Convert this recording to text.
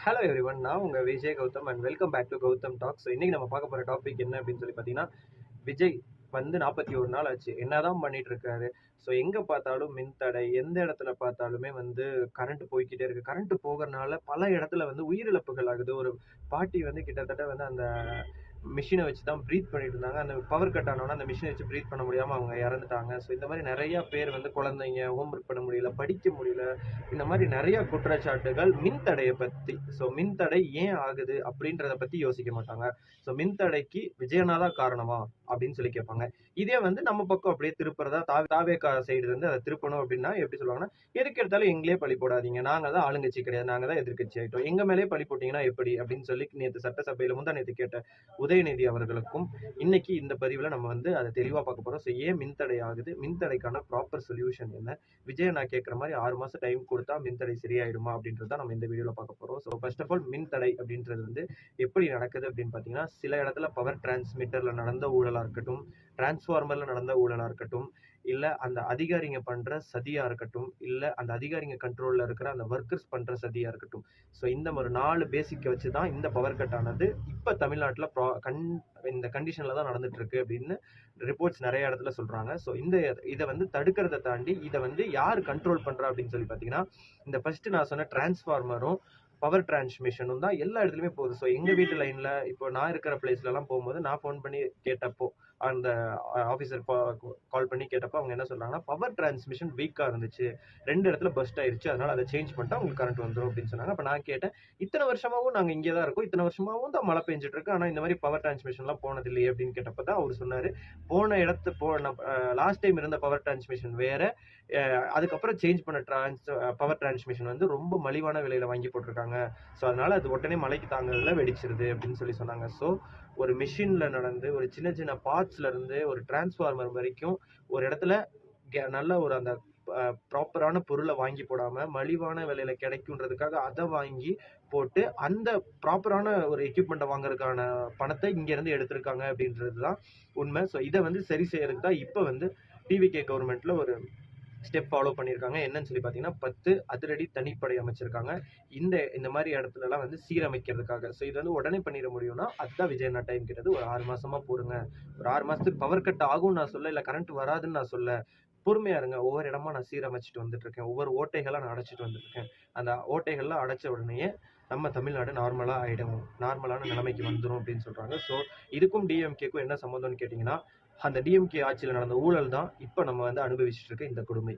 Hello everyone, நான் உங்க Vijay Gautham and welcome back to Gautham talk. So இன்னைக்கு நம்ம பார்க்க போற டாபிக் என்ன அப்படின்னு சொல்லி பார்த்தீங்கன்னா, விஜய் வந்து 41 நாள் ஆச்சு. என்னதான் பண்ணிட்டு இருக்காரு? ஸோ எங்க பார்த்தாலும் மின்தடை, எந்த இடத்துல பார்த்தாலுமே வந்து கரண்ட் போய்க்கிட்டே இருக்கு. கரண்ட் போகறனால பல இடத்துல வந்து உயிரிழப்புகள் ஆகுது. ஒரு பாட்டி வந்து கிட்டத்தட்ட வந்து அந்த மிஷினை வச்சு தான் ப்ரீத் பண்ணிட்டு இருந்தாங்க. அந்த பவர் கட் ஆனோன்னா அந்த மிஷினை வச்சு ப்ரீத் பண்ண முடியாம அவங்க இறந்துட்டாங்க. ஸோ இந்த மாதிரி நிறைய பேர் வந்து குழந்தைங்க ஹோம்ஒர்க் பண்ண முடியல, படிக்க முடியல. இந்த மாதிரி நிறைய குற்றச்சாட்டுகள் மின்தடையை பத்தி. ஸோ மின்தடை ஏன் ஆகுது அப்படின்றத பத்தி யோசிக்க மாட்டாங்க. ஸோ மின்தடைக்கு விஜயனா காரணமா அப்படின்னு சொல்லி கேட்பாங்க. இதே வந்து நம்ம பக்கம் அப்படியே திருப்புறதா தாவேக்கா சைடு இருந்து அதை திருப்பணும் அப்படின்னா எப்படி சொல்லுவாங்கன்னா, எதுக்கு எடுத்தாலும் எங்களே பழி போடாதீங்க, நாங்க தான் ஆளுங்கட்சி கிடையாது, நாங்க தான் எதிர்கட்சி ஆயிட்டோம், எங்க மேலே பழி போட்டீங்கன்னா எப்படி அப்படின்னு சொல்லி நேற்று சட்டசபையில முந்தா நேற்று கேட்ட உதயநிதி அவர்களுக்கும் இன்னைக்கு இந்த பதிவுல நம்ம வந்து அதை தெளிவா பார்க்க போறோம். ஸோ ஏன் மின்தடை ஆகுது, மின்தடைக்கான ப்ராப்பர் சொல்யூஷன் என்ன, விஜய் நான் கேட்குற மாதிரி 6 மாசம் டைம் கொடுத்தா மின்தடை சரியாயிடுமா அப்படின்றத நம்ம இந்த வீடியோல பார்க்க போறோம். ஸோ ஃபர்ஸ்ட் ஆஃப் ஆல் மின்தடை அப்படின்றது வந்து எப்படி நடக்குது அப்படின்னு பார்த்தீங்கன்னா, சில இடத்துல பவர் டிரான்ஸ்மிட்டர்ல நடந்த ஊழலா இருக்கட்டும், டிரான்ஸ்ஃபார்மர்ல நடந்த ஊழலா இருக்கட்டும், இல்ல அந்த அதிகாரிங்க பண்ற சதியா இருக்கட்டும், இல்ல அந்த அதிகாரிங்க கண்ட்ரோல்ல இருக்கிற அந்த ஒர்க்கர்ஸ் பண்ற சதியா இருக்கட்டும். ஸோ இந்த ஒரு 4 பேசிக்கை வச்சு தான் இந்த பவர் கட் ஆனது இப்ப தமிழ்நாட்டில் இந்த கண்டிஷன்ல தான் நடந்துட்டு இருக்கு அப்படின்னு ரிப்போர்ட்ஸ் நிறைய இடத்துல சொல்றாங்க. ஸோ இதை வந்து தடுக்கிறத தாண்டி இதை வந்து யார் கண்ட்ரோல் பண்றா அப்படின்னு சொல்லி பார்த்தீங்கன்னா, இந்த ஃபர்ஸ்ட் நான் சொன்ன டிரான்ஸ்ஃபார்மரும் பவர் டிரான்ஸ்மிஷனும் தான் எல்லா இடத்துலையுமே போகுது. ஸோ எங்க வீட்டு லைன்ல இப்போ நான் இருக்கிற பிளேஸ்ல எல்லாம் போகும்போது நான் ஃபோன் பண்ணி கேட்டப்போ அந்த ஆஃபீஸர் கால் பண்ணி கேட்டப்போ அவங்க என்ன சொல்றாங்கன்னா, பவர் டிரான்ஸ்மிஷன் வீக்கா இருந்துச்சு, 2 இடத்துல பஸ்ட் ஆயிருச்சு, அதனால அதை சேஞ்ச் பண்ணிட்டா உங்களுக்கு கரண்ட் வந்துடும் அப்படின்னு சொன்னாங்க. அப்ப நான் கேட்டேன், இத்தனை வருஷமாவும் நாங்க இங்கே தான் இருக்கோம், இத்தனை வருஷமாவும் தான் மழை பெஞ்சிட்டு இருக்கு, ஆனா இந்த மாதிரி பவர் டிரான்ஸ்மிஷன்லாம் போனது இல்லையே அப்படின்னு கேட்டப்ப தான் அவர் சொன்னாரு, போன இடத்து லாஸ்ட் டைம் இருந்த பவர் டிரான்ஸ்மிஷன் வேற, அதுக்கப்புறம் சேஞ்ச் பண்ண பவர் டிரான்ஸ்மிஷன் வந்து ரொம்ப மலிவான விலையில வாங்கி போட்டிருக்காங்க. ஸோ அதனால அது உடனே மழைக்கு தாங்கல வெடிச்சிருது அப்படின்னு சொல்லி சொன்னாங்க. ஸோ ஒரு மிஷின்ல நடந்து ஒரு சின்ன சின்ன பார்ட்ஸ்ல இருந்து ஒரு டிரான்ஸ்ஃபார்மர் வரைக்கும் ஒரு இடத்துல நல்ல ஒரு அந்த ப்ராப்பரான பொருளை வாங்கி போடாம மலிவான விலையில கிடைக்குன்றதுக்காக அதை வாங்கி போட்டு அந்த ப்ராப்பரான ஒரு எக்யூப்மெண்ட்டை வாங்குறதுக்கான பணத்தை இங்க இருந்து எடுத்திருக்காங்க அப்படின்றது தான் உண்மை. ஸோ இதை வந்து சரி செய்யறதுக்கு தான் இப்போ வந்து டிவிகே கவர்மெண்ட்ல ஒரு ஸ்டெப் ஃபாலோ பண்ணியிருக்காங்க. என்னன்னு சொல்லி பார்த்தீங்கன்னா, 10 அதிரடி தனிப்படை அமைச்சிருக்காங்க இந்த மாதிரி இடத்துலலாம் வந்து சீரமைக்கிறதுக்காக. ஸோ இது வந்து உடனே பண்ணிட முடியும்னா அதுதான் விஜய் டைம் கேட்டது. ஒரு 6 மாசமா போருங்க, ஒரு 6 மாசத்துக்கு பவர் கட் ஆகும்னு நான் சொல்ல, இல்லை கரண்ட் வராதுன்னு நான் சொல்ல, பொறுமையா இருங்க. ஒவ்வொரு இடமா நான் சீரமைச்சிட்டு வந்துட்டு இருக்கேன், ஒவ்வொரு ஓட்டைகளா நான் அடைச்சிட்டு வந்துட்டு இருக்கேன். அந்த ஓட்டைகள்லாம் அடைச்ச உடனேயே நம்ம தமிழ்நாடு நார்மலா ஆயிடும், நார்மலான நிலைமைக்கு வந்துடும் அப்படின்னு சொல்றாங்க. ஸோ இதுக்கும் டிஎம்கேக்கும் என்ன சம்மந்தம்னு கேட்டீங்கன்னா, அந்த டிஎம்கே ஆட்சியில் நடந்த ஊழல் தான் இப்ப நம்ம வந்து அனுபவிச்சுட்டு இருக்க இந்த கொடுமை.